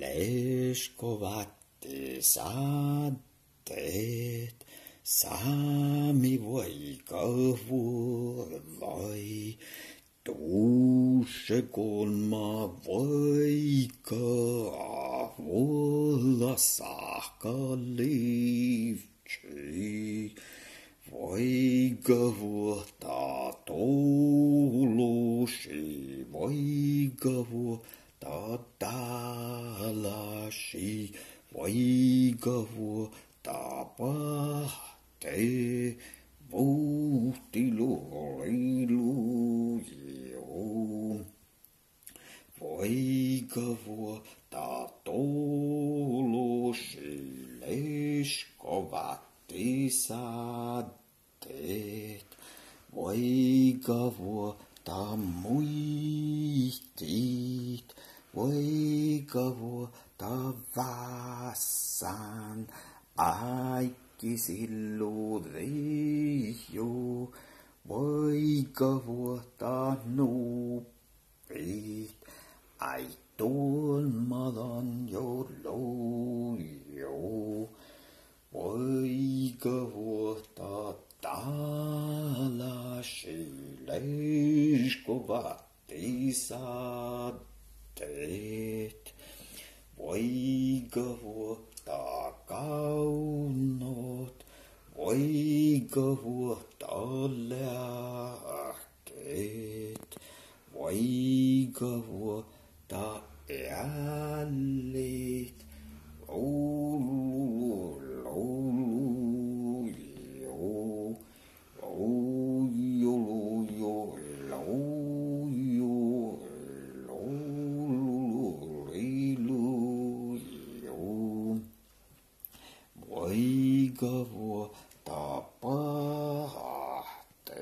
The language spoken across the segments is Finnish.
Leskovat saatteet, saami voi kahvoi, tuusse kolma voika, volla saakka liivtsi, voika vuotta toulusi, voika vuotta talasi, voika vuotta pahte, vuhtiluolilu, voika vuotta toulusi, leskovatti saatteet, voika vuotta muistit, voika vuotta vassan, aikki sillu riiju, voika vuotta nuppit, ai tuon malan jo luju, voika vuotta talasi, leskovatti saatteet, voika vuotta kaunot, voika vuotta lääkkeet, voika vuotta ällit, laulu, laulu, joo, laulu, joo, laulu, laulu, lilu, joo, voika vuotta pahte,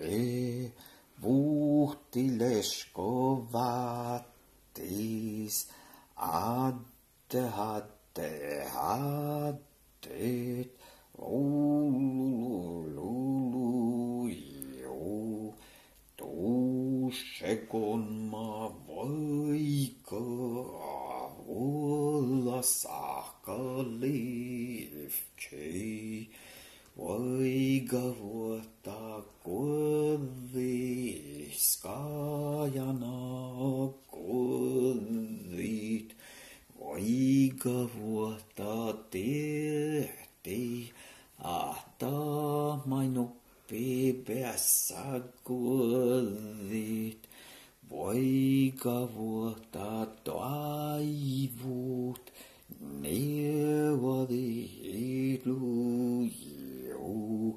vuhti leskovattis, adde hatte hatteet, laulu, laulu, joo, tuusse kolma voika, volla saakka liivtsi, voika vuotta koviskajana kovit, voika vuotta tehti, ahtaamainoppi päässä kovit, voika vuotta taivut, neuvolilu, joo,